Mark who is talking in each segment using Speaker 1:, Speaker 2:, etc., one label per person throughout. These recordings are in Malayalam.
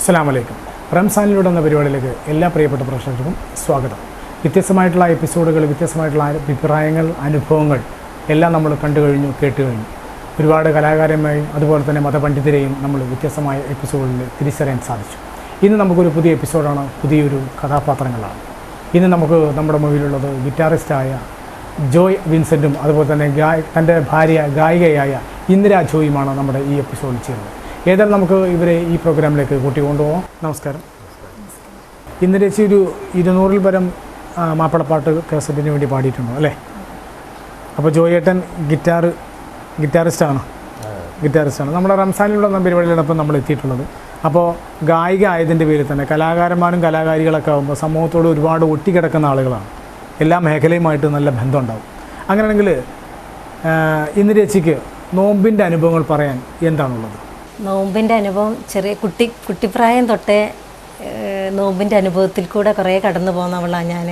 Speaker 1: അസ്സലാമു അലൈക്കും. റംസാനിലൂടെ എന്ന പരിപാടിയിലേക്ക് എല്ലാ പ്രിയപ്പെട്ട പ്രേക്ഷകർക്കും സ്വാഗതം. വ്യത്യസ്തമായിട്ടുള്ള എപ്പിസോഡുകൾ, വ്യത്യസ്തമായിട്ടുള്ള അഭിപ്രായങ്ങൾ, അനുഭവങ്ങൾ എല്ലാം നമ്മൾ കണ്ടു കഴിഞ്ഞു, കേട്ട് കഴിഞ്ഞു. ഒരുപാട് കലാകാരന്മാരെയും അതുപോലെ തന്നെ മതപണ്ഡിതരെയും നമ്മൾ വ്യത്യസ്തമായ എപ്പിസോഡുകളിൽ തിരിച്ചറിയാൻ സാധിച്ചു. ഇന്ന് നമുക്കൊരു പുതിയ എപ്പിസോഡാണ്, പുതിയൊരു കഥാപാത്രങ്ങളാണ്. ഇന്ന് നമുക്ക് നമ്മുടെ മുമ്പിലുള്ളത് ഗിറ്റാറിസ്റ്റായ ജോയ് വിൻസെൻറ്റും അതുപോലെ തന്നെ തൻ്റെ ഭാര്യ ഗായികയായ ഇന്ദിര ജോയുമാണ് നമ്മുടെ ഈ എപ്പിസോഡിൽ ചേരുന്നത്. ഏതായാലും നമുക്ക് ഇവരെ ഈ പ്രോഗ്രാമിലേക്ക് കൂട്ടി കൊണ്ടുപോകാം. നമസ്കാരം. ഇന്ദിര ചേച്ചി ഒരു 200-ൽ പരം മാപ്പിളപ്പാട്ട് കാസറ്റിന് വേണ്ടി പാടിയിട്ടുണ്ടോ അല്ലേ? അപ്പോൾ ജോയേട്ടൻ ഗിറ്റാറിസ്റ്റാണ്. നമ്മുടെ റംസാനിലുള്ള പരിപാടിയിലാണ് ഇപ്പോൾ നമ്മൾ എത്തിയിട്ടുള്ളത്. അപ്പോൾ ഗായിക ആയതിൻ്റെ പേരിൽ തന്നെ കലാകാരന്മാരും കലാകാരികളൊക്കെ ആകുമ്പോൾ സമൂഹത്തോട് ഒരുപാട് ഒട്ടിക്കിടക്കുന്ന ആളുകളാണ്. എല്ലാ മേഖലയുമായിട്ട് നല്ല ബന്ധമുണ്ടാവും. അങ്ങനെയാണെങ്കിൽ ഇന്ദിര ചേച്ചിക്ക് നോമ്പിൻ്റെ അനുഭവങ്ങൾ പറയാൻ എന്താണുള്ളത്?
Speaker 2: നോമ്പിൻ്റെ അനുഭവം ചെറിയ കുട്ടിപ്രായം തൊട്ടേ നോമ്പിൻ്റെ അനുഭവത്തിൽ കൂടെ കുറേ കടന്നു പോകുന്നവളാണ് ഞാൻ.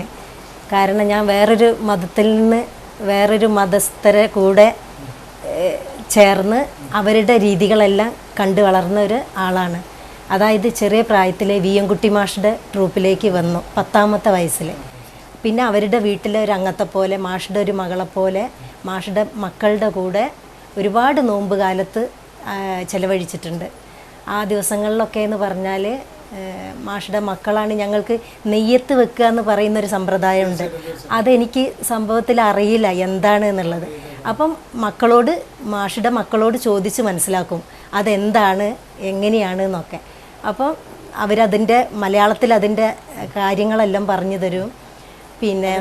Speaker 2: കാരണം ഞാൻ വേറൊരു മതത്തിൽ നിന്ന് വേറൊരു മതസ്ഥരെ കൂടെ ചേർന്ന് അവരുടെ രീതികളെല്ലാം കണ്ടു വളർന്ന ഒരു ആളാണ്. അതായത് ചെറിയ പ്രായത്തിൽ VM കുട്ടി മാഷിൻ്റെ ട്രൂപ്പിലേക്ക് വന്നു 10ാമത്തെ വയസ്സിൽ. പിന്നെ അവരുടെ വീട്ടിലെ ഒരു അംഗത്തെ പോലെ, മാഷിൻ്റെ ഒരു മകളെപ്പോലെ മാഷിൻ്റെ മക്കളുടെ കൂടെ ഒരുപാട് നോമ്പ് കാലത്ത് ചിലവഴിച്ചിട്ടുണ്ട്. ആ ദിവസങ്ങളിലൊക്കെ എന്ന് പറഞ്ഞാൽ മാഷിയുടെ മക്കളാണ് ഞങ്ങൾക്ക് നെയ്യത്ത് വെക്കുക എന്ന് പറയുന്നൊരു സമ്പ്രദായമുണ്ട്. അതെനിക്ക് സംഭവത്തിൽ അറിയില്ല എന്താണ് എന്നുള്ളത്. അപ്പം മാഷിയുടെ മക്കളോട് ചോദിച്ച് മനസ്സിലാക്കും അതെന്താണ് എങ്ങനെയാണ് എന്നൊക്കെ. അപ്പം അവരതിൻ്റെ മലയാളത്തിൽ അതിൻ്റെ കാര്യങ്ങളെല്ലാം പറഞ്ഞു തരും. പിന്നെ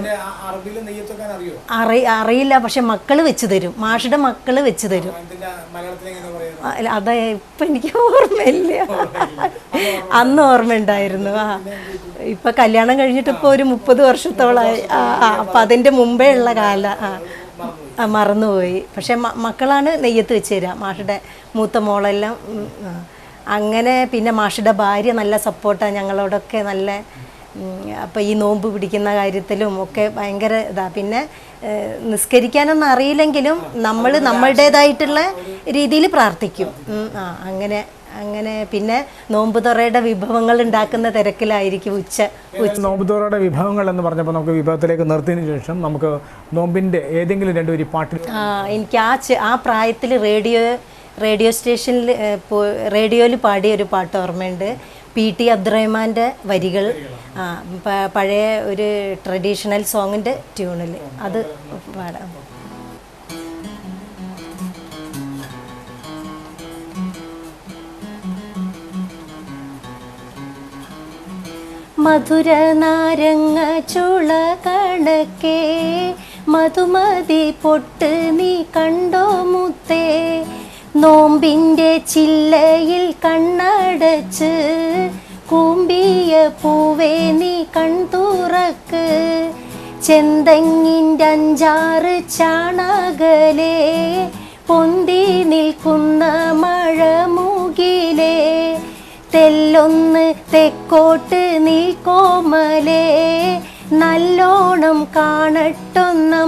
Speaker 2: അറിയില്ല, പക്ഷെ മക്കൾ വെച്ച് തരും, മാഷിയുടെ മക്കൾ വെച്ച് തരും. അതെ, ഇപ്പം എനിക്ക് ഓർമ്മയില്ല, അന്ന് ഓർമ്മ ഉണ്ടായിരുന്നു. ഇപ്പം കല്യാണം കഴിഞ്ഞിട്ട് ഇപ്പോൾ ഒരു 30 വർഷത്തോളമായി. അപ്പം അതിൻ്റെ മുമ്പേ ഉള്ള മറന്നുപോയി. പക്ഷെ മക്കളാണ് നെയ്യത്ത് വെച്ച് തരിക, മാഷിയുടെ മൂത്ത മോളെല്ലാം. അങ്ങനെ പിന്നെ മാഷിയുടെ ഭാര്യ നല്ല സപ്പോർട്ടാണ് ഞങ്ങളോടൊക്കെ. നല്ല അപ്പോൾ ഈ നോമ്പ് പിടിക്കുന്ന കാര്യത്തിലും ഒക്കെ ഭയങ്കര ഇതാണ്. പിന്നെ നിസ്കരിക്കാനൊന്നും അറിയില്ലെങ്കിലും നമ്മൾ നമ്മളുടേതായിട്ടുള്ള രീതിയിൽ പ്രാർത്ഥിക്കും. അങ്ങനെ പിന്നെ നോമ്പ് തുറയുടെ വിഭവങ്ങൾ ഉണ്ടാക്കുന്ന തിരക്കിലായിരിക്കും.
Speaker 1: നോമ്പ് തുറയുടെ വിഭവങ്ങൾ എന്ന് പറഞ്ഞപ്പോൾ നമുക്ക് വിഭവത്തിലേക്ക് നിർത്തിയതിന് ശേഷം നമുക്ക് നോമ്പിൻ്റെ ഏതെങ്കിലും 2 പാട്ട്.
Speaker 2: എനിക്ക് ആ പ്രായത്തിൽ റേഡിയോ സ്റ്റേഷനിൽ റേഡിയോയിൽ പാടിയ ഒരു പാട്ട് ഓർമ്മയുണ്ട്. PT അബ്ദുറഹ്മാൻ്റെ വരികൾ, പഴയ ഒരു ട്രഡീഷണൽ സോങ്ങിൻ്റെ ട്യൂണിൽ അത് പാടാം. മധുര നാരങ്ങ ചുള കണക്കേ മധുമതി പൊട്ട് നീ കണ്ടോ മുത്തേ, നോമ്പിൻ്റെ ചില്ലയിൽ കണ്ണടച്ച് കൂമ്പിയ പൂവേ നീ കൺതുറക്ക്, ചെന്തങ്ങിൻ്റെ 5-6 ചാണകലേ പൊന്തി നിൽക്കുന്ന മഴമുകിലേ, തെല്ലൊന്ന് തെക്കോട്ട് നീ കോമലേ, നല്ലോണം കാണട്ടൊന്നമ്പിളിയേ.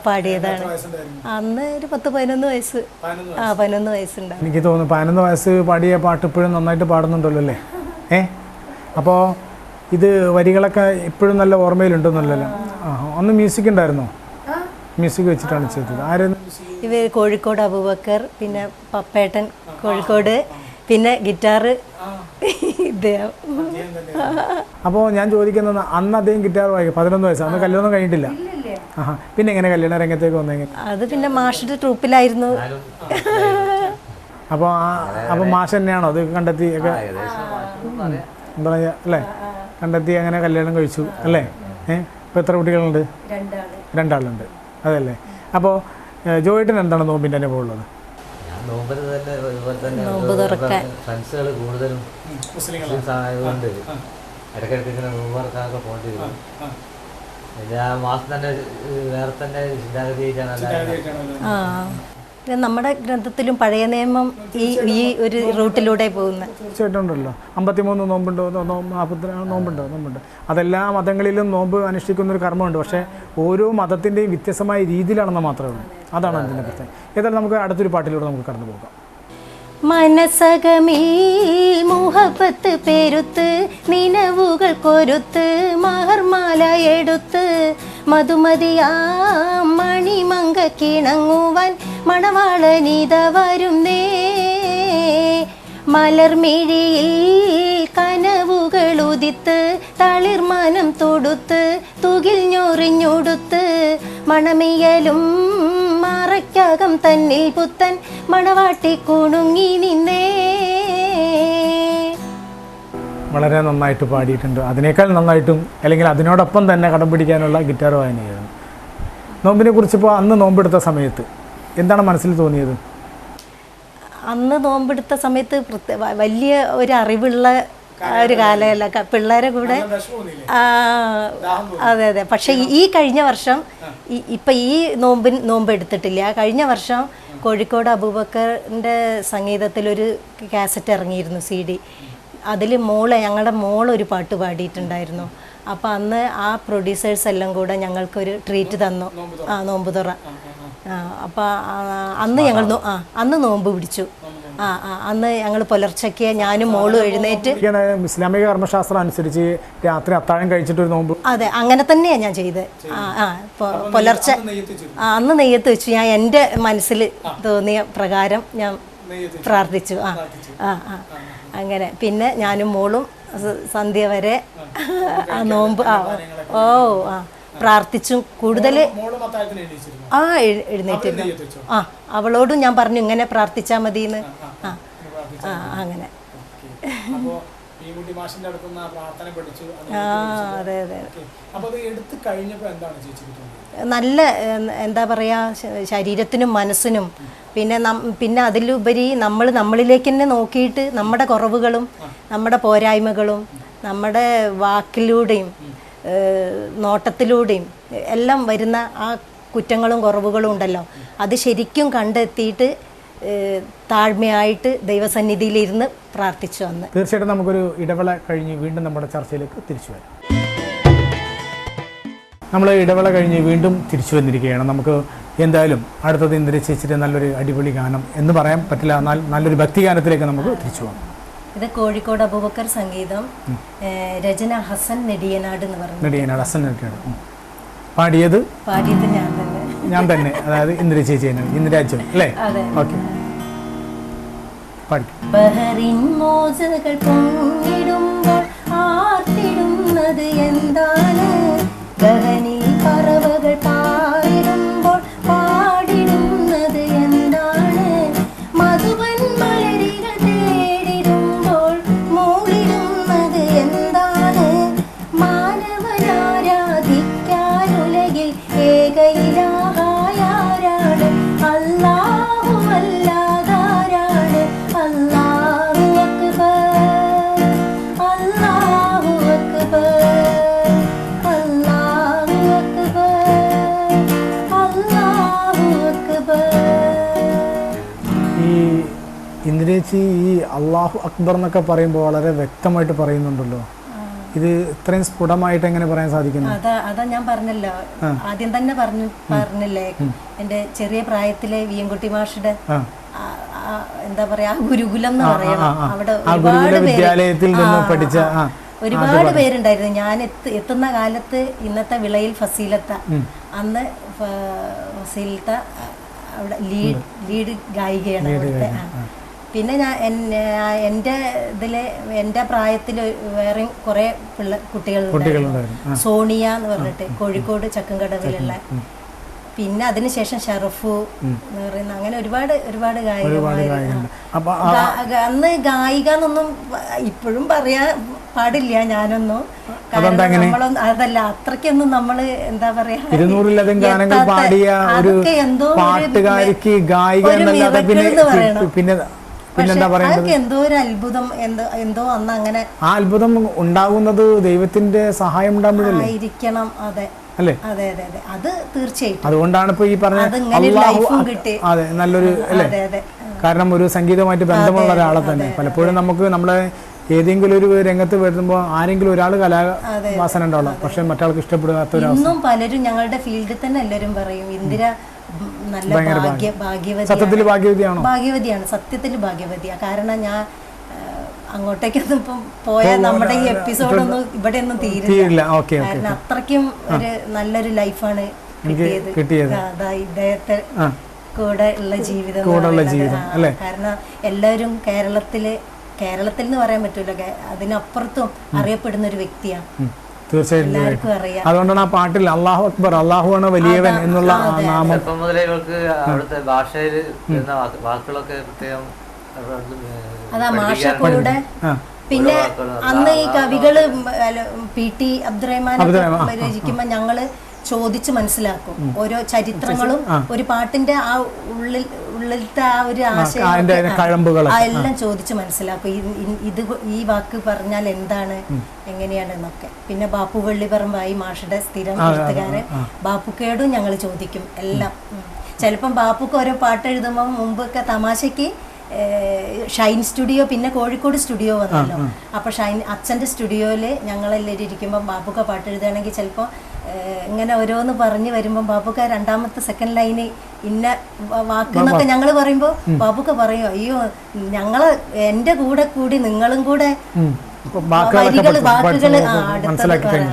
Speaker 2: പാടിയതാണ്. അന്ന് ഒരു 10-11 വയസ്സ്. 11 വയസ്സുണ്ടാവും.
Speaker 1: എനിക്ക് തോന്നുന്നു 11 വയസ്സ് പാടിയ പാട്ട് ഇപ്പോഴും നന്നായിട്ട് പാടുന്നുണ്ടല്ലോ അല്ലേ? അപ്പോൾ ഇത് വരികളൊക്കെ ഇപ്പോഴും നല്ല ഓർമ്മയിലുണ്ടെന്നല്ലോ. അന്ന് മ്യൂസിക് ഉണ്ടായിരുന്നോ? മ്യൂസിക് വെച്ചിട്ടാണ് ചെയ്തത്. ആരായിരുന്നു?
Speaker 2: ഇവർ കോഴിക്കോട് അബൂബക്കർ, പിന്നെ പപ്പേട്ടൻ കോഴിക്കോട്, പിന്നെ ഗിറ്റാറ് ഇദ്ദേഹം.
Speaker 1: അപ്പോൾ ഞാൻ ചോദിക്കുന്നത്, അന്ന് അദ്ദേഹം ഗിറ്റാർ വായിക്കും 11 വയസ്സ്, അന്ന് കല്യാണം കഴിഞ്ഞിട്ടില്ല. പിന്നെ എങ്ങനെ കല്യാണ രംഗത്തേക്ക് വന്നെങ്കിൽ?
Speaker 2: അത് പിന്നെ മാഷിന്റെ ട്രൂപ്പിലായിരുന്നു.
Speaker 1: അപ്പോൾ മാഷ് തന്നെയാണോ അത് കണ്ടെത്തി ഒക്കെ എന്താ പറയുക അല്ലേ? കണ്ടെത്തി അങ്ങനെ കല്യാണം കഴിച്ചു അല്ലേ? ഇപ്പോൾ എത്ര കുട്ടികളുണ്ട്? 2 ആളുണ്ട്. അതല്ലേ? അപ്പോൾ ജോയേട്ടൻ എന്താണ് നോമ്പിൻ്റെ അനുഭവം ഉള്ളത്?
Speaker 2: നോമ്പ് തുറക്കാൻ
Speaker 3: ഫ്രണ്ട്സുകൾ കൂടുതലും മുസ്ലിംസ് ആയതുകൊണ്ട് ഇടയ്ക്കിടയ്ക്ക് ഇങ്ങനെ നോമ്പ് തുറക്കാനൊക്കെ പോകേണ്ടി വരും. ആ മാസം തന്നെ വേറെ തന്നെ ചിന്താഗതിയായിട്ടാണ്.
Speaker 2: നമ്മുടെ ഗ്രന്ഥത്തിലും പഴയ നിയമം ഈ ഒരു റൂട്ടിലൂടെ പോകുന്നത്.
Speaker 1: തീർച്ചയായിട്ടും ഉണ്ടല്ലോ. 53 നോമ്പുണ്ടോ, 40 നോമ്പുണ്ട്. അതെല്ലാ മതങ്ങളിലും നോമ്പ് അനുഷ്ഠിക്കുന്നൊരു കർമ്മമുണ്ട്. പക്ഷേ ഓരോ മതത്തിൻ്റെയും വ്യത്യസ്തമായ രീതിയിലാണെന്ന് മാത്രമേ ഉള്ളൂ. അതാണ് അതിൻ്റെ പ്രത്യേകത. ഏതായാലും നമുക്ക് അടുത്തൊരു പാട്ടിലൂടെ നമുക്ക് കടന്നു പോകാം.
Speaker 2: മനസകമീ മുഹബത്ത് പെരുത്ത് നിലവുകൾ കൊരുത്ത് മഹർമാല എടുത്ത് മധുമതിയാ മണിമങ്ക കിണങ്ങുവാൻ മണവാളനിത വരുന്നേ മലർമിഴിയിൽ കനവുകൾ ഉദിത്ത് തളിർമനം തൊടുത്ത് തുകിൽ ഞൊറിഞ്ഞൊടുത്ത് മണമിയലും മറയ്ക്കകം തന്നിൽ പുത്തൻ മണവാട്ടി കുണുങ്ങി നിന്നേ.
Speaker 1: വളരെ നന്നായിട്ട് പാടിയിട്ടുണ്ട്. അതിനേക്കാൾ നന്നായിട്ടും അല്ലെങ്കിൽ അതിനോടൊപ്പം തന്നെ കടം പിടിക്കാനുള്ള ഗിറ്റാർ വായനയായിരുന്നു. നോമ്പിനെ കുറിച്ചിപ്പോൾ അന്ന് നോമ്പെടുത്ത സമയത്ത് എന്താണ് മനസ്സിൽ തോന്നിയത്?
Speaker 2: അന്ന് നോമ്പെടുത്ത സമയത്ത് വലിയ ഒരു അറിവുള്ള ഒരു കാലമല്ല, പിള്ളേരെ കൂടെ. അതെ അതെ. പക്ഷെ ഈ കഴിഞ്ഞ വർഷം ഇപ്പം ഈ നോമ്പ് എടുത്തിട്ടില്ല. കഴിഞ്ഞ വർഷം കോഴിക്കോട് അബൂബക്കറിൻ്റെ സംഗീതത്തിലൊരു കാസറ്റ് ഇറങ്ങിയിരുന്നു, CD. അതിൽ ഞങ്ങളുടെ മോളൊരു പാട്ട് പാടിയിട്ടുണ്ടായിരുന്നു. അപ്പം അന്ന് ആ പ്രൊഡ്യൂസേഴ്സ് എല്ലാം കൂടെ ഞങ്ങൾക്കൊരു ട്രീറ്റ് തന്നു. നോമ്പ് തുറ. അപ്പം അന്ന് നോമ്പ് പിടിച്ചു. അന്ന് ഞങ്ങൾ പുലർച്ചയ്ക്ക് ഞാനും മോളും എഴുന്നേറ്റ്
Speaker 1: ഇസ്ലാമിക കർമ്മശാസ്ത്രം അനുസരിച്ച് രാത്രി അത്താഴം കഴിച്ചിട്ടൊരു നോമ്പ്.
Speaker 2: അതെ, അങ്ങനെ തന്നെയാണ് ഞാൻ ചെയ്തത്. പുലർച്ചെ അന്ന് നെയ്യത്ത് വെച്ചു. ഞാൻ എൻ്റെ മനസ്സിൽ തോന്നിയ പ്രകാരം ഞാൻ പ്രാർത്ഥിച്ചു. അങ്ങനെ പിന്നെ ഞാനും മോളും സന്ധ്യ വരെ നോമ്പ് പ്രാർത്ഥിച്ചു. കൂടുതൽ എഴുന്നേറ്റിരുന്നു. അവളോടും ഞാൻ പറഞ്ഞു ഇങ്ങനെ പ്രാർത്ഥിച്ചാൽ മതിയെന്ന്. അങ്ങനെ അതെ അതെ. നല്ല എന്താ പറയുക, ശരീരത്തിനും മനസ്സിനും പിന്നെ അതിലുപരി നമ്മളിലേക്ക് തന്നെ നോക്കിയിട്ട് നമ്മുടെ കുറവുകളും നമ്മുടെ പോരായ്മകളും നമ്മുടെ വാക്കിലൂടെയും നോട്ടത്തിലൂടെയും എല്ലാം വരുന്ന ആ കുറ്റങ്ങളും കുറവുകളും ഉണ്ടല്ലോ, അത് ശരിക്കും കണ്ടെത്തിയിട്ട് താഴ്മയായിട്ട് ദൈവസന്നിധിയിലിരുന്ന് പ്രാർത്ഥിച്ചു വന്ന്.
Speaker 1: തീർച്ചയായിട്ടും നമുക്കൊരു ഇടവേള കഴിഞ്ഞ് വീണ്ടും നമ്മുടെ ചർച്ചയിലേക്ക് തിരിച്ചു വരാം. നമ്മൾ ഇടവേള കഴിഞ്ഞ് വീണ്ടും തിരിച്ചു വന്നിരിക്കുകയാണ്. നമുക്ക് എന്തായാലും അടുത്തത് ഇന്ദിര ചേച്ചിയുടെ നല്ലൊരു അടിപൊളി ഗാനം എന്ന് പറയാൻ പറ്റില്ല, എന്നാൽ നല്ലൊരു ഭക്തിഗാനത്തിലേക്ക് നമുക്ക് തിരിച്ചു പോകാം.
Speaker 2: ഇത് കോഴിക്കോട് അബൂബക്കർ സംഗീതം, രചന ഹസൻ നെടിയനാട് എന്ന് പറഞ്ഞു.
Speaker 1: നെടിയനാട്, ഹസൻ നെടിയനാട്. പാടിയത് ഞാൻ തന്നെ, അതായത് ഇന്ദിര ചേച്ചി തന്നെ, ഇന്ദിരാജൻ അല്ലേ? ഓക്കെ, പാടി.
Speaker 2: ബഹറിൻ മോജകൾ പൊങ്ങിടുമ്പോൾ ആർത്തിടുന്നത് എന്താണ്, ഗഹനി പറവകൾ പാടിടുമ്പോൾ പാടിടുന്നത് എന്താണ്, മധുവൻ മലരികൾ തേടിടുമ്പോൾ മൂടിടുന്നത് എന്താണ്, മാനവനാരാധിക്കാൻ ഉലകിൽ ഏകയിലാഹായാരാണ്, അല്ലാഹു അല്ലാതാരാണ്, അല്ലാഹു അക്ബർ, അല്ലാഹു അക്ബർ, അല്ലാഹു അക്ബർ, അല്ലാഹു അക്ബർ.
Speaker 1: ഈ ഇന്ദിരേച്ചി ഈ അള്ളാഹു അക്ബർ എന്നൊക്കെ പറയുമ്പോൾ വളരെ വ്യക്തമായിട്ട് പറയുന്നുണ്ടല്ലോ, ഇത് ഇത്രയും സ്ഫുടമായിട്ട് എങ്ങനെ പറയാൻ സാധിക്കുന്നു?
Speaker 2: അതാ ഞാൻ പറഞ്ഞല്ലോ, ആദ്യം തന്നെ പറഞ്ഞില്ലേ, എന്റെ ചെറിയ പ്രായത്തിലെ വിയൻകുട്ടി മാഷുടെ എന്താ പറയാ ഗുരുകുലം എന്ന് പറയണം, അവിടെ ഒരുപാട് പേരുണ്ടായിരുന്നു. ഞാൻ എത്തുന്ന കാലത്ത് ഇന്നത്തെ വിളയിൽ ഫസീലത്ത, അന്ന് ഫസീലത്ത അവിടെ ലീഡ് ഗായികയാണ് അവിടുത്തെ. പിന്നെ ഞാൻ എൻ്റെ എൻ്റെ പ്രായത്തിൽ വേറെ കുറേ കുട്ടികളുണ്ടായിരുന്നു. സോണിയ എന്ന് പറഞ്ഞിട്ട് കോഴിക്കോട് ചക്കൻകടവിലുള്ള. പിന്നെ അതിനുശേഷം ഷറഫു എന്ന് പറയുന്ന, അങ്ങനെ ഒരുപാട് ഗായികമാരുണ്ട്. അന്ന് ഗായിക എന്നൊന്നും ഇപ്പോഴും പറയാൻ പാടില്ല ഞാനൊന്നും, കാരണം നമ്മളൊന്നും അതല്ല, അത്രയ്ക്കൊന്നും നമ്മള് എന്താ പറയാ,
Speaker 1: 200-ലധികം ഗാനങ്ങൾ പാടിയ ഒരു പാട്ടുകാരിക്ക് ഗായിക എന്നല്ലാതെ പിന്നെ
Speaker 2: അതൊക്കെ എന്തോ ഒരു അത്ഭുതം, എന്തോ അന്ന് അങ്ങനെ
Speaker 1: ആ അത്ഭുതം ഉണ്ടാകുന്നത് ദൈവത്തിന്റെ സഹായം
Speaker 2: ഉണ്ടാകുമ്പോഴായിരിക്കണം. അതെ അല്ലേ? അതെ അതെ അതെ, അത് തീർച്ചയായിട്ടും.
Speaker 1: അതുകൊണ്ടാണ് ഇപ്പൊ ഈ പറഞ്ഞ അതെ നല്ലൊരു അല്ലേ, കാരണം ഒരു സംഗീതമായിട്ട് ബന്ധമുള്ള ഒരാളെ തന്നെ പലപ്പോഴും നമുക്ക് നമ്മളെ ഏതെങ്കിലും ഒരു രംഗത്ത് വരുമ്പോൾ ആരെങ്കിലും ഒരാൾ കലാവാസന ഉണ്ടാവുള്ളൂ, പക്ഷെ മറ്റാൾക്ക് ഇഷ്ടപ്പെടാത്ത ഒരു
Speaker 2: ഇന്നും പലരും ഞങ്ങളുടെ ഫീൽഡിൽ തന്നെ എല്ലാവരും പറയും ഇന്ദിര നല്ല ഭാഗ്യവതി.
Speaker 1: സത്യത്തിൽ ഭാഗ്യവതിയാണോ?
Speaker 2: ഭാഗ്യവതിയാണ്, സത്യത്തിൽ ഭാഗ്യവതിയാണ്. കാരണം ഞാൻ അങ്ങോട്ടേക്കൊന്നും ഇപ്പം പോയാൽ നമ്മുടെ ഈ എപ്പിസോഡൊന്നും ഇവിടെ ഒന്നും തീരില്ല. കാരണം അത്രയ്ക്കും ഒരു നല്ലൊരു ലൈഫാണ് കിട്ടിയത്. ഇദ്ദേഹത്തെ കൂടെ ഉള്ള ജീവിതം. കാരണം എല്ലാവരും കേരളത്തിൽ എന്ന് പറയാൻ പറ്റൂല, അതിനപ്പുറത്തും അറിയപ്പെടുന്ന ഒരു വ്യക്തിയാണ്.
Speaker 1: തീർച്ചയായും എല്ലാവർക്കും അറിയാം. അതുകൊണ്ടാണ് ആ പാട്ടിൽ അല്ലാഹു അക്ബർ, അല്ലാഹുവാണ് വലിയവൻ എന്നുള്ള നാമം.
Speaker 3: മുതലേക്ക് അവിടുത്തെ ഭാഷയിൽ വാക്കുകളൊക്കെ പ്രത്യേകം
Speaker 2: അതാ മാഷക്കൂടെ. പിന്നെ അന്ന് ഈ കവികള് PT അബ്ദുറഹ്മാൻ രചിക്കുമ്പോ ഞങ്ങള് ചോദിച്ച് മനസ്സിലാക്കും ഓരോ ചരിത്രങ്ങളും, ഒരു പാട്ടിന്റെ ആ ഉള്ളിലത്തെ ആ ഒരു ആശയം എല്ലാം ചോദിച്ച് മനസ്സിലാക്കും. ഈ വാക്ക് പറഞ്ഞാൽ എന്താണ്, എങ്ങനെയാണെന്നൊക്കെ. പിന്നെ ബാപ്പു വെള്ളിപ്പറമ്പായി മാഷയുടെ സ്ഥിരം എഴുത്തുകാരൻ ബാപ്പുക്കേടും ഞങ്ങൾ ചോദിക്കും എല്ലാം. ചിലപ്പം ബാപ്പുക്ക് ഓരോ പാട്ട് എഴുതുമ്പോൾ മുമ്പൊക്കെ തമാശയ്ക്ക് ഷൈൻ സ്റ്റുഡിയോ, പിന്നെ കോഴിക്കോട് സ്റ്റുഡിയോ വന്നല്ലോ. അപ്പോൾ അച്ഛൻ്റെ സ്റ്റുഡിയോയിൽ ഞങ്ങളെല്ലാവരും ഇരിക്കുമ്പോൾ ബാപ്പുക്ക പാട്ട് എഴുതുകയാണെങ്കിൽ ചിലപ്പോൾ ഇങ്ങനെ ഓരോന്ന് പറഞ്ഞ് വരുമ്പോൾ ബാപ്പുക്ക രണ്ടാമത്തെ സെക്കൻഡ് ലൈന് ഇന്ന വാക്ക് എന്നൊക്കെ ഞങ്ങൾ പറയുമ്പോൾ ബാപ്പുക്ക പറയും, അയ്യോ ഞങ്ങള് എൻ്റെ കൂടെ കൂടി നിങ്ങളും കൂടെ വാക്കുകള്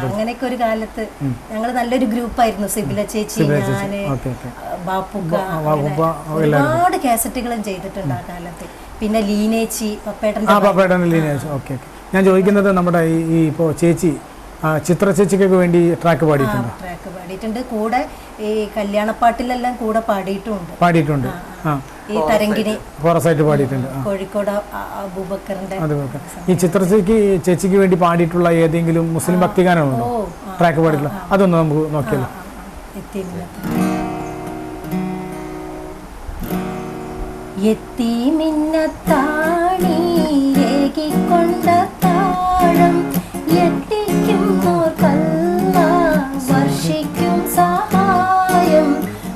Speaker 2: അങ്ങനെയൊക്കെ ഒരു കാലത്ത് ഞങ്ങൾ നല്ലൊരു ഗ്രൂപ്പായിരുന്നു. സിബില ചേച്ചി, ഞാന്, ബാപ്പുക്ക, ഒരുപാട് കാസറ്റുകളും ചെയ്തിട്ടുണ്ട് ആ കാലത്ത്. പിന്നെ ലീനേച്ചി, പപ്പേട്ടൻ
Speaker 1: ലീനേച്ചി. ഓക്കെ, ഞാൻ ചോദിക്കുന്നത് നമ്മുടെ ഈ ഇപ്പോ ചേച്ചി ചിത്ര ചേച്ചിക്കൊക്കെ വേണ്ടി ട്രാക്ക് പാടിയിട്ടുണ്ട്.
Speaker 2: കൂടെ ഈ കല്യാണപ്പാട്ടിലെല്ലാം കൂടെ പാടിയിട്ടുണ്ട്. ഈ തരങ്കിണി
Speaker 1: കോറസായിട്ട് പാടിയിട്ടുണ്ട്.
Speaker 2: കോഴിക്കോട് അബൂബക്കറിന്റെ.
Speaker 1: ഈ ചിത്ര ചേച്ചിക്ക് വേണ്ടി പാടിയിട്ടുള്ള ഏതെങ്കിലും മുസ്ലിം ഭക്തിഗാനമുണ്ടോ ട്രാക്ക് പാടിയിട്ടുള്ള? അതൊന്ന് നമുക്ക് നോക്കിയല്ലോ.
Speaker 2: യത്തീമിന്നത്താണിയേകിക്കൊണ്ട താഴം വർഷിക്കും സഹായം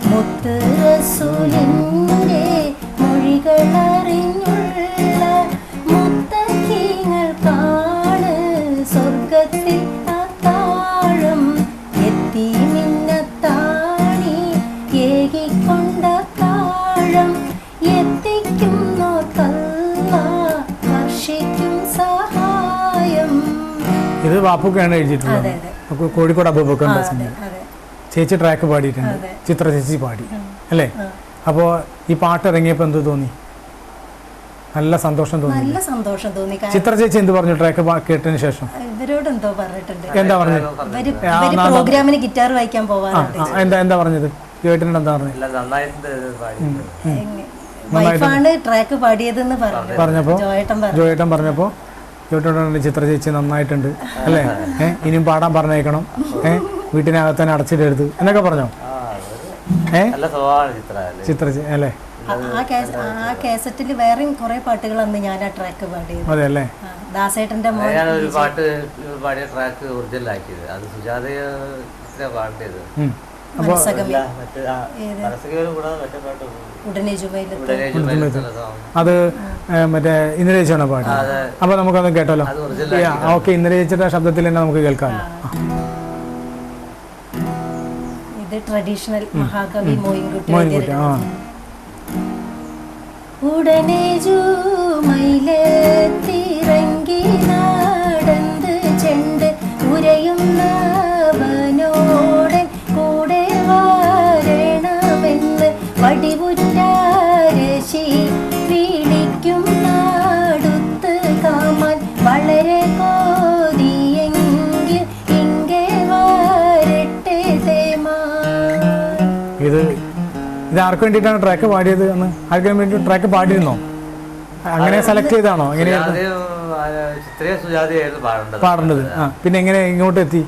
Speaker 2: മുത്ത് റസൂലിന്റെ മൊഴികളറിഞ്ഞുള്ള മുത്തഖീങ്ങൾക്കാണ് സ്വർഗത്തിൽ അത്താഴം. യത്തീമിന്നത്താണി ഏകിക്കൊണ്ട താഴം എത്തിക്കുന്നോർക്കല്ലാഹ് വർഷിക്കും സഹായം.
Speaker 1: ഇത് ബാപ്പുക്കാണ് എഴുതിയിട്ടുള്ളത്. കോഴിക്കോട് അബൂബക്കറിന്റെ ചേച്ചി ട്രാക്ക് പാടിയിട്ടുണ്ട്, ചിത്ര ചേച്ചി പാടി അല്ലേ? അപ്പോൾ ഈ പാട്ട് ഇറങ്ങിയപ്പോൾ എന്ത് തോന്നി? നല്ല സന്തോഷം തോന്നി. ചിത്ര ചേച്ചി എന്ത് പറഞ്ഞു ട്രാക്ക് കേട്ടതിന് ശേഷം?
Speaker 2: ഇവരോട് എന്തോ പറഞ്ഞിട്ടുണ്ട്.
Speaker 1: എന്താ പറഞ്ഞത്?
Speaker 2: പ്രോഗ്രാമിന് ഗിറ്റാർ വായിക്കാൻ പോവാറുണ്ട്.
Speaker 1: എന്താ പറഞ്ഞത്? കേട്ടിട്ടുണ്ട്. എന്താ പറഞ്ഞത്?
Speaker 2: വൈഫാണ് ട്രാക്ക് പാടിയതെന്ന്
Speaker 1: പറഞ്ഞപ്പോ ജോയേട്ടൻ പറഞ്ഞപ്പോ ചിത്ര ചേച്ചി നന്നായിട്ടുണ്ട് അല്ലേ, ഇനിയും പാടാൻ പറഞ്ഞേക്കണം, വീട്ടിനകത്ത് തന്നെ അടച്ചിടരുത് എന്നൊക്കെ പറഞ്ഞോ? ചിത്ര അല്ലേ?
Speaker 2: ആ കാസറ്റിൽ വേറെയും കുറെ പാട്ടുകൾ അന്ന് ഞാൻ ആ ട്രാക്ക് പാടിയത്.
Speaker 1: അതെ അല്ലേ?
Speaker 2: ദാസേട്ടന്റെ
Speaker 3: ഒരു പാട്ട് പാടിയ ട്രാക്ക് ഒറിജിനൽ ആക്കിയത് അത് സുജാതയെ പാടിയത്.
Speaker 1: അത് മറ്റേ ഇന്ദ്രചേച്ചിയാണ് പാട്ട്. അപ്പൊ നമുക്കത് കേട്ടാലോ? ഓക്കെ, ഇന്ദ്രചേച്ചിയുടെ ശബ്ദത്തിൽ തന്നെ നമുക്ക് കേൾക്കാമല്ലോ.
Speaker 2: ഇത് ട്രഡീഷണൽ മഹാകവി മോയിൻകുട്ടി. ഉടനെ ജൂമയിലെത്തിറങ്ങി നടന്ന് ചെണ്ട് ഉരയുന്നവനോടൻ കൂടെ വരണമെന്ന് വടിവുറ്റാരശി വിളിക്കും നാടുത്ത് കാമാൻ വളരെ കോതിയെങ്കിൽ ഇங்கே വരട്ടെ തേമാ.
Speaker 1: ഇത് ആർക്ക് വേണ്ടിയിട്ടാണ് ട്രാക്ക് പാടിയത്? അന്ന് ആർക്കും വേണ്ടി ട്രാക്ക് പാടിയിരുന്നോ? അങ്ങനെ സെലക്ട് ചെയ്താണോ? പാടേണ്ടത്. പിന്നെ എങ്ങനെ ഇങ്ങോട്ട് എത്തി?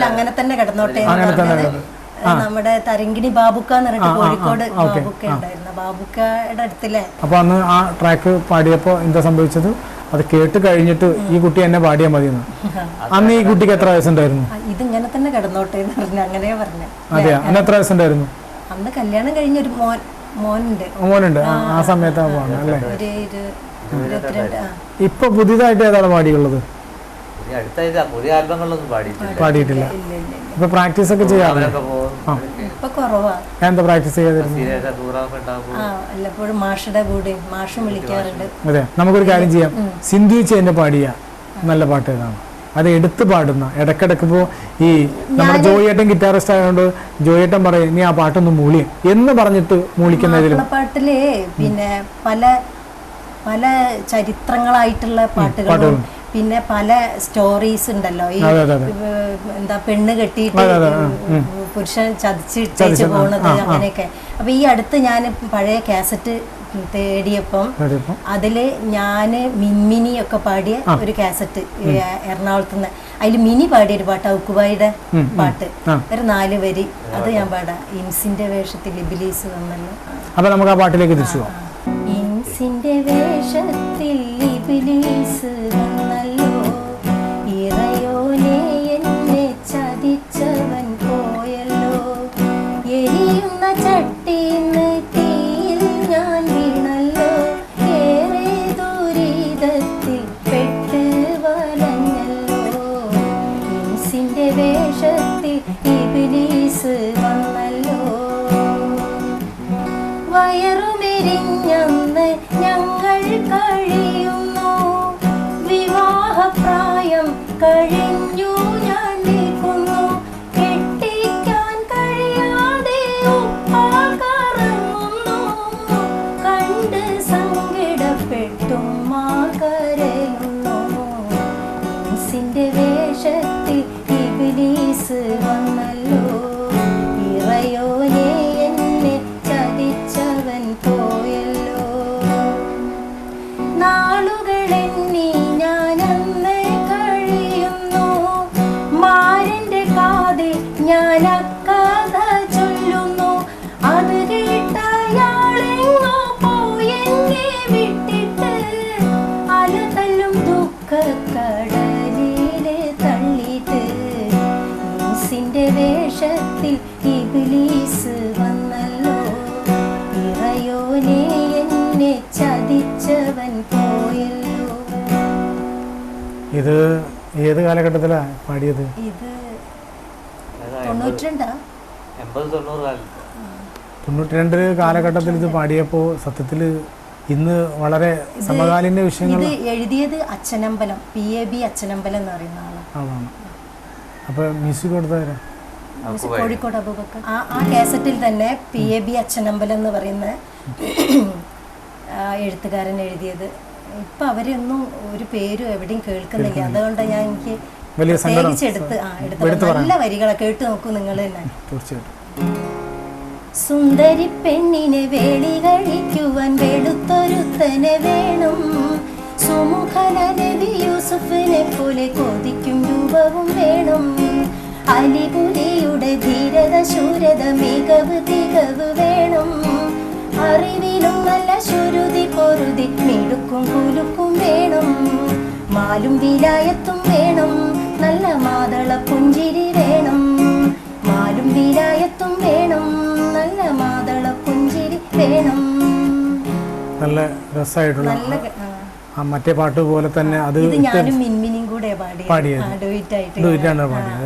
Speaker 2: അങ്ങനെ തന്നെ കിടന്നോട്ടെ. നമ്മുടെ തരങ്കിണി ബാബുക്ക കോഴിക്കോട് ബാബുക്ക ഉണ്ടായിരുന്ന ബാബുക്കയുടെ അടുത്തില്ലേ.
Speaker 1: അപ്പൊ അന്ന് ആ ട്രാക്ക് പാടിയപ്പോ എന്താ സംഭവിച്ചത്? അത് കേട്ട് കഴിഞ്ഞിട്ട് ഈ കുട്ടി എന്നെ പാടിയാൽ മതിയെന്ന്. അന്ന് ഈ കുട്ടിക്ക് എത്ര വയസ്സുണ്ടായിരുന്നു?
Speaker 2: ഇതിങ്ങനെ തന്നെ കിടന്നോട്ടെ എന്ന് പറഞ്ഞു, അങ്ങനെയാ പറഞ്ഞു.
Speaker 1: അതെയാ? അന്ന് എത്ര വയസ്സുണ്ടായിരുന്നു?
Speaker 2: അന്ന് കല്യാണം കഴിഞ്ഞൊരു മോനുണ്ട്.
Speaker 1: ആ സമയത്താണ് അല്ലേ? ഇപ്പൊ പുതിയതായിട്ട് ഏതാണ് പാടിയുള്ളത്?
Speaker 3: അടുത്ത പുതിയ ആൽബങ്ങളിലൊന്നും
Speaker 1: പാടിയിട്ടില്ല. ഇപ്പൊ പ്രാക്ടീസ് ഒക്കെ ചെയ്യാറുണ്ട്.
Speaker 2: ഇപ്പൊ കുറവാ.
Speaker 1: എന്താ പ്രാക്ടീസ് ചെയ്തിരുന്നു?
Speaker 2: വല്ലപ്പോഴും മാഷുടെ കൂടെ മാഷും വിളിക്കാറുണ്ട്.
Speaker 1: അതെ, നമുക്കൊരു കാര്യം ചെയ്യാം. സിന്ധു ചേച്ചി പാടിയ നല്ല പാട്ട് ഏതാണ്? അത് എടുത്ത് പാടുന്ന ഇടക്കിടക്ക് ഇപ്പോൾ ഈ നമ്മുടെ ജോയേട്ടൻ ഗിറ്റാറിസ്റ്റ് ആയതുകൊണ്ട് ജോയേട്ടൻ പറയും നീ ആ പാട്ടൊന്ന് മൂളി എന്ന് പറഞ്ഞിട്ട് മൂളിക്കുന്നതിലും
Speaker 2: പാട്ടില് പിന്നെ പല പല ചരിത്രങ്ങളായിട്ടുള്ള പാട്ടുകളും പിന്നെ പല സ്റ്റോറീസ് ഉണ്ടല്ലോ. ഈ എന്താ പെണ്ണ് കെട്ടിയിട്ട് പുരുഷൻ ചതിച്ച് പോണത് അങ്ങനെയൊക്കെ. അപ്പൊ ഈ അടുത്ത് ഞാൻ പഴയ കാസറ്റ് തേടിയപ്പം അതില് ഞാന് മിൻമിനി ഒക്കെ പാടിയ ഒരു കാസറ്റ് എറണാകുളത്ത് നിന്ന്, അതിൽ മിനി പാടിയ ഒരു പാട്ട്, ഔക്കുബായിയുടെ പാട്ട്, ഒരു 4 വരി, അത് ഞാൻ പാടാം. ഇൻസിന്റെ വേഷത്തിൽ ഇബിലീസ് വന്നല്ലോ.
Speaker 1: അപ്പൊ നമുക്ക് ആ പാട്ടിലേക്ക് തിരിച്ചു പോവാം.
Speaker 2: ഇൻസിന്റെ വേഷത്തിൽ ഇബിലീസ് വന്നല്ലോ, ഇറയോനെ എന്നെ ചതിച്ചവൻ പോയല്ലോ, എരിയുന്ന ചട്ടീന്ന് തീയിൽ ഞാൻ വീണല്ലോ, ഏറെ ദുരിതത്തിൽ പെട്ട് വലഞ്ഞല്ലോ, ഇൻസിന്റെ വേഷത്തിൽ ഇബിലീസ് വന്നല്ലോ, വയറുമെരിഞ്ഞന്ന് ഞങ്ങൾ കഴിയുന്നു, വിവാഹപ്രായം കഴിഞ്ഞു ഞാൻ നിൽക്കുന്നു, കെട്ടിക്കാൻ കഴിയാതെ ഉപ്പാ കറങ്ങുന്നു, കണ്ട് സങ്കടപ്പെട്ടും കരയുന്നു, ഇൻസിന്റെ വേഷത്തിൽ ഇബിലീസ് വന്നല്ലോ, ഇറയോനെ എന്നെ ചതിച്ചവൻ പോയല്ലോ, നാളുകളെണ്ണി ഞാനന്ന് കഴിയുന്നു, മാരന്റെ കാതിൽ ഞാൻ അക്കഥ ചൊല്ലുന്നു, അത് കേട്ടയാളെങ്ങോ പോയെന്നെ വിട്ടിട്ട്, അലതല്ലും ദുഃഖക്കടലിലെ തള്ളിയിട്ട്, ഇൻസിന്റെ വേഷത്തിൽ ഇബിലീസ് വന്നല്ലോ, ഇറയോനെ എന്നെ ചതിച്ചവൻ പോയല്ലോ.
Speaker 1: ഇത് ഏത് കാലഘട്ടത്തിലാ പാടിയത്?
Speaker 2: ഇത്
Speaker 1: 92 കാലഘട്ടത്തിൽ ഇത് പാടിയപ്പോൾ സത്യത്തിൽ ഇന്ന് വളരെ സമകാലീന വിഷയങ്ങൾ.
Speaker 2: ഇത് എഴുതിയത് അച്ഛനമ്പലം, PAB അച്ഛനമ്പലം എന്ന് പറയുന്ന ആളാണ്.
Speaker 1: അപ്പൊ മ്യൂസിക് കൊടുത്തവരാ
Speaker 2: കോഴിക്കോട് അബൂബക്കർ. ആ കാസറ്റിൽ തന്നെ PAB അച്ഛനമ്പലം എന്ന് പറയുന്ന എഴുത്തുകാരൻ എഴുതിയത്. ഇപ്പൊ അവരൊന്നും ഒരു പേരും എവിടെയും കേൾക്കുന്നില്ല, അതുകൊണ്ട് ഞാൻ എനിക്ക് പ്രത്യേകിച്ചെടുത്ത് നല്ല വരികളെ കേട്ട് നോക്കൂ നിങ്ങൾ തന്നെ. സുന്ദരി പെണ്ണിനെ വേളി കഴിക്കുവാൻ വെളുത്തൊരുത്തനെ വേണം, സുമുഖന നബി യൂസുഫിനെ പോലെ കൊതിക്കും രൂപവും വേണം, അലിപുലിയുടെ ധീരത ശൂരത മികവ് തികവ് വേണം, അറിവിലും നല്ല ശുരുതി പൊരുതി മിടുക്കും കുലുക്കും വേണം, മാലും വിലായത്തും വേണം, നല്ല മാതള പുഞ്ചിരി വേണം, മാലും വിലായത്തും വേണം, നല്ല മാതള പുഞ്ചിരി വേണം.
Speaker 1: നല്ല രസമായിട്ടുള്ള മറ്റേ പാട്ട് പോലെ തന്നെ അത്
Speaker 2: ഞാനും മിൻമിനിയും കൂടെ പാടിയത്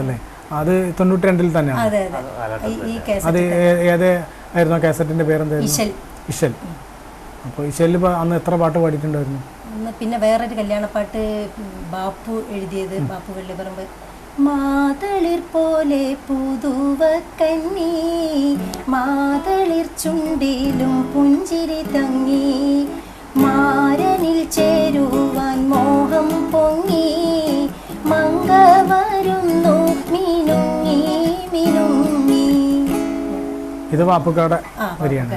Speaker 1: അല്ലേ? അത് 92 തന്നെയാണ്. അത് ഏതായിരുന്നു കാസറ്റിന്റെ പേരെന്തായിരുന്നു? ഇശൽ. അപ്പോൾ ഇശലിൽ അന്ന് എത്ര പാട്ട് പാടിയിട്ടുണ്ടായിരുന്നു?
Speaker 2: പിന്നെ വേറൊരു കല്യാണപ്പാട്ട് ബാപ്പു എഴുതിയത്, ബാപ്പു വെള്ളിപ്പറമ്പ്, മാതളിർ പോലെ പുതുവ കന്നി, മാതളിർ ചുണ്ടിലും പുഞ്ചിരി തങ്ങി, മാരനിൽ ചേരുവാൻ മോഹം പൊങ്ങി, മങ്ക വരുന്നു മിനുങ്ങി മിനുങ്ങി.
Speaker 1: ഇത് വാപ്പുക്കാടെ വരിയാണ്.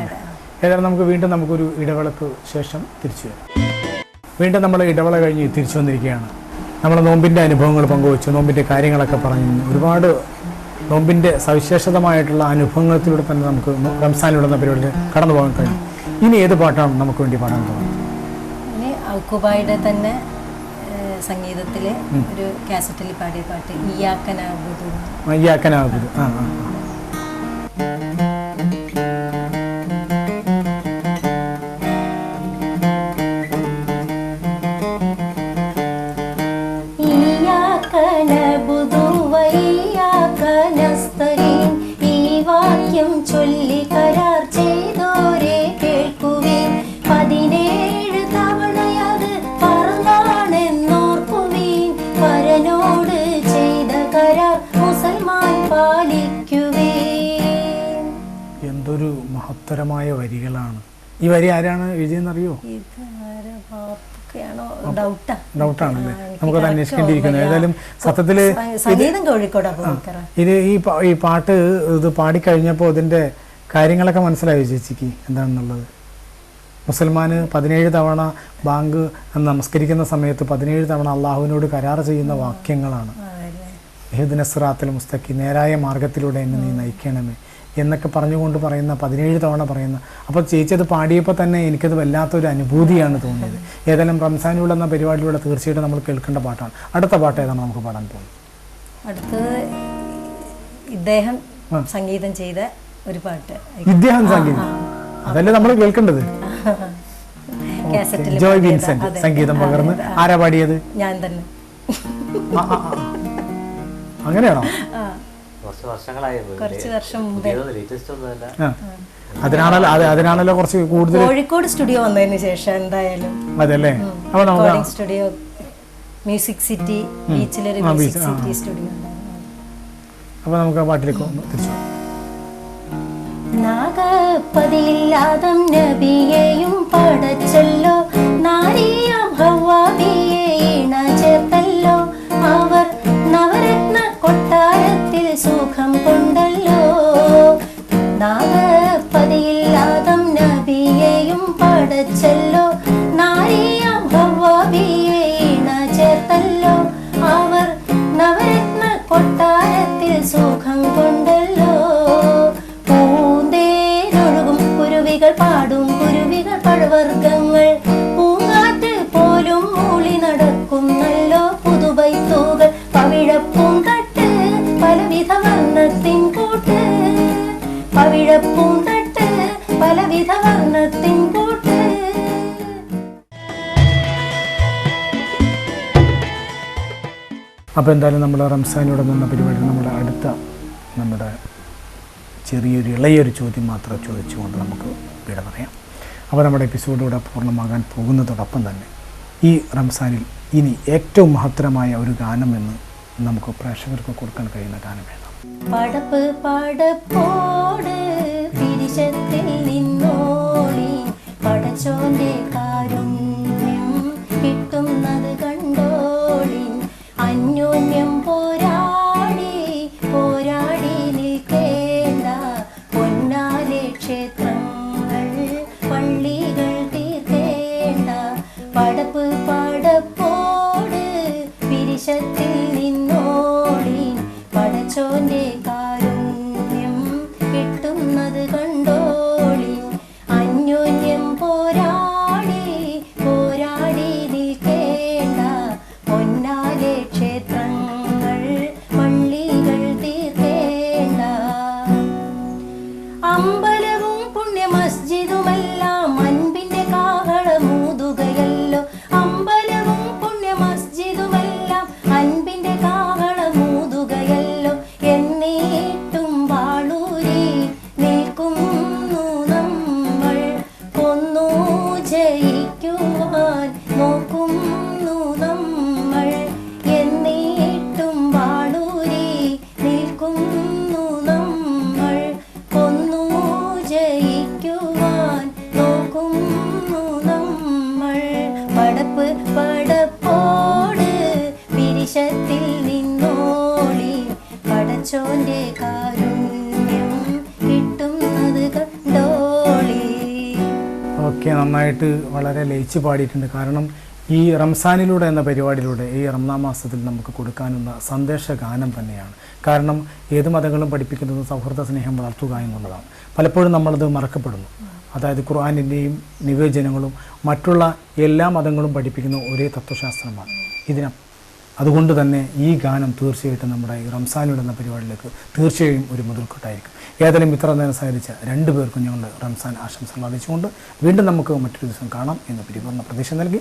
Speaker 1: ഏതായാലും നമുക്ക് വീണ്ടും നമുക്കൊരു ഇടവേളക്ക് ശേഷം തിരിച്ചു വരാം. വീണ്ടും നമ്മൾ ഇടവേള കഴിഞ്ഞ് തിരിച്ചു വന്നിരിക്കുകയാണ്. നമ്മൾ നോമ്പിൻ്റെ അനുഭവങ്ങൾ പങ്കുവച്ചു, നോമ്പിൻ്റെ കാര്യങ്ങളൊക്കെ പറഞ്ഞു, ഒരുപാട് നോമ്പിൻ്റെ സവിശേഷതമായിട്ടുള്ള അനുഭവങ്ങളിലൂടെ തന്നെ നമുക്ക് റംസാനിലുള്ള പരിപാടിയിൽ കടന്നു പോകാൻ കഴിയും. ഇനി ഏത് പാട്ടാണ് നമുക്ക് വേണ്ടി പാടാൻ തോന്നുന്നത്?
Speaker 2: ഇനി ഔക്കുബായുടെ തന്നെ സംഗീതത്തിൽ ഒരു കാസറ്റിൽ പാടിയ പാട്ട് ഇയ്യാക്കനാബുദു.
Speaker 1: ഇയ്യാക്കനാബുദു.
Speaker 4: നഅ്ബുദു വഇയ്യാക നസ്തഈൻ. ഈ വാക്യം ചൊല്ലി കരാർ ചെയ്തോരെ കേൾക്കുവിൻ. 17 തവണയത് പറന്നാണെന്നോർക്കുവിൻ. പരനോട് ചെയ്ത കരാർ മുസൽമാൻ പാലിക്കുവിൻ.
Speaker 1: എന്തൊരു മഹത്തരമായ വരികളാണ്. ഈ വരി ആരാണ് എഴുതിയെന്നറിയോ? ഡൗട്ടാണല്ലേ, നമുക്കത് അന്വേഷിക്കേണ്ടിയിരിക്കുന്നത്. ഏതായാലും സത്യത്തില് ഇത് ഈ പാട്ട് ഇത് പാടിക്കഴിഞ്ഞപ്പോൾ ഇതിന്റെ കാര്യങ്ങളൊക്കെ മനസ്സിലായോ ചേച്ചിക്ക് എന്താണെന്നുള്ളത്? മുസൽമാന് 17 തവണ ബാങ്ക് നമസ്കരിക്കുന്ന സമയത്ത് 17 തവണ അള്ളാഹുവിനോട് കരാർ ചെയ്യുന്ന വാക്യങ്ങളാണ്. ഇഹ്ദിന സിറാത്തൽ മുസ്തഖീം, നേരായ മാർഗത്തിലൂടെ എന്നെ നീ നയിക്കണമേ എന്നൊക്കെ പറഞ്ഞുകൊണ്ട് പറയുന്ന 17 തവണ പറയുന്ന. അപ്പോൾ ചേച്ചി അത് പാടിയപ്പോൾ തന്നെ എനിക്കത് വല്ലാത്തൊരു അനുഭൂതിയാണ് തോന്നിയത്. ഏതായാലും റംസാനിലൂടെ എന്ന പരിപാടിയിലൂടെ തീർച്ചയായിട്ടും നമ്മൾ കേൾക്കേണ്ട പാട്ടാണ്. അടുത്ത പാട്ട് ഏതാണ് നമുക്ക് പാടാൻ പോകുന്നത്?
Speaker 2: അടുത്തത് ഇദ്ദേഹം സംഗീതം ചെയ്ത ഒരു പാട്ട്.
Speaker 1: ഇദ്ദേഹം സംഗീതം, അതല്ലേ നമ്മൾ കേൾക്കേണ്ടത്. ജോയ് വിൻസെന്റ് സംഗീതം പകർന്ന്. ആരാ പാടിയത്?
Speaker 2: ഞാൻ തന്നെ.
Speaker 1: അങ്ങനെയാണോ?
Speaker 2: കുറച്ച് വർഷം മുമ്പേ.
Speaker 1: അതിനാണല്ലോ കുറച്ച് കൂടുതൽ.
Speaker 2: കോഴിക്കോട് സ്റ്റുഡിയോ വന്നതിന് ശേഷം എന്തായാലും
Speaker 1: അതല്ലേ
Speaker 2: സ്റ്റുഡിയോ, മ്യൂസിക് സിറ്റി ബീച്ചിലൊരു മ്യൂസിക് സിറ്റി സ്റ്റുഡിയോ.
Speaker 1: അപ്പൊ നമുക്ക് ആ പാട്ടിലേക്ക് തിരിച്ചു.
Speaker 4: നാഗപ്പതിയില്ലാതം നബിയെയും പടച്ചല്ലോ, നാരിയാം ഹവ്വാബിയെ ഇണ ചേർത്തല്ലോ. അവർ നവരത്ന കൊട്ടാരത്തിൽ സുഖം കൊണ്ടല്ലോ. നാഗപ്പതിയില്ലാതം നബിയെയും പടച്ചല്ലോ, നാരിയാം ഹവ്വാബിയെ ഇണ ചേർത്തല്ലോ. അവർ നവരത്ന കൊട്ടാരത്തിൽ സുഖം കൊണ്ടല്ലോ. കുരുവികൾ പാടും, കുരുവികൾ പഴവർഗ്ഗങ്ങൾ, പൂങ്കാറ്റ് പോലും മൂളി നടക്കുന്നല്ലോ. പുതുബൈത്തുകൾ പവിഴപ്പൂന്തട്ട്, പലവിധ വർണ്ണത്തിൻ കൂട്ട്. പവിഴപ്പൂന്തട്ട്, പലവിധ വർണ്ണത്തിൻ കൂട്ട്.
Speaker 1: അപ്പോൾ എന്തായാലും നമ്മൾ റംസാനിലൂടെ നിന്ന പരിപാടി നമ്മുടെ ഇളയൊരു ചോദ്യം മാത്രം ചോദിച്ചുകൊണ്ട് നമുക്ക് വിട പറയാം. അപ്പോൾ നമ്മുടെ എപ്പിസോഡ് ഇവിടെ പൂർണ്ണമാകാൻ പോകുന്നതോടൊപ്പം തന്നെ ഈ റംസാനിൽ ഇനി ഏറ്റവും മഹത്തരമായ ഒരു ഗാനം എന്ന് നമുക്ക് പ്രേക്ഷകർക്ക് കൊടുക്കാൻ കഴിയുന്ന ഗാനം വേണം.
Speaker 4: പടപ്പ് പടപ്പോട് പിരിശത്തിൽ നിന്നോളി, പടച്ചോന്റെ കാരുണ്യം കിട്ടുന്നത് കണ്ടോളി. അന്യോന്യം പോരാടി പോരാടി നിൽക്കേണ്ട പൊന്നാലെ ക്ഷേത്രങ്ങൾ പള്ളികൾ തീർക്കേണ്ട. പടപ്പ് പടപ്പോട് പിരിശത്തിൽ നിന്നോളി, പടച്ചോന്റെ കാരുണ്യം കിട്ടുന്നത് കണ്ടോളി. അന്യോന്യം പോരാടി പോരാടി നിൽക്കേണ്ട പൊന്നാലെ ക്ഷേത്രങ്ങൾ പള്ളികൾ തീർക്കേണ്ട. അമ്പലവും പുണ്യ മസ്ജിദുമെല്ലാം അൻപിന്റെ കാഹളമൂതുകയല്ലോ. അമ്പലവും പുണ്യ മസ്ജിദുമെല്ലാം അൻപിന്റെ കാഹളമൂതുകയല്ലോ. എന്നിട്ടും വാളൂരി നിൽക്കുന്നു നമ്മൾ, കൊന്നു ജയിക്കുവാൻ നോക്കുന്നു നമ്മൾ. എന്നിട്ടും വാളൂരി നിൽക്കുന്നു നമ്മൾ, കൊന്നു ജയിക്കുവാൻ നോക്കുന്നു നമ്മൾ. പടപ്പ് പടപ്പോട് പിരിശത്തിൽ നിന്നോളി, പടച്ചോന്റെ കാരുണ്യം കിട്ടുന്നത് കണ്ടോളി.
Speaker 1: ഓക്കെ, നന്നായിട്ട് വളരെ ലയിച്ച് പാടിയിട്ടുണ്ട്. കാരണം ഈ റംസാനിലൂടെ എന്ന പരിപാടിയിലൂടെ ഈ റംസാൻ മാസത്തിൽ നമുക്ക് കൊടുക്കാനുള്ള സന്ദേശ ഗാനം തന്നെയാണ്. കാരണം ഏത് മതങ്ങളും പഠിപ്പിക്കുന്നത് സൗഹൃദ സ്നേഹം വളർത്തുക എന്നുള്ളതാണ്. പലപ്പോഴും നമ്മളത് മറക്കപ്പെടുന്നു. അതായത് ഖുർആനിൻ്റെയും നിവേദനങ്ങളും മറ്റുള്ള എല്ലാ മതങ്ങളും പഠിപ്പിക്കുന്ന ഒരേ തത്വശാസ്ത്രമാണ്. അതുകൊണ്ട് തന്നെ ഈ ഗാനം തീർച്ചയായിട്ടും നമ്മുടെ ഈ റംസാനിലൂടെ എന്ന പരിപാടിയിലേക്ക് തീർച്ചയായും ഒരു മുതൽക്കൂട്ടായിരിക്കും. ഏതായാലും ഇത്ര നേരം സഹകരിച്ച രണ്ടു പേർക്കും ഞങ്ങൾ റംസാൻ ആശംസകൾ അറിയിച്ചുകൊണ്ട് വീണ്ടും നമുക്ക് മറ്റൊരു ദിവസം കാണാം എന്ന് പരിപൂർണ്ണ പ്രതീക്ഷ നൽകി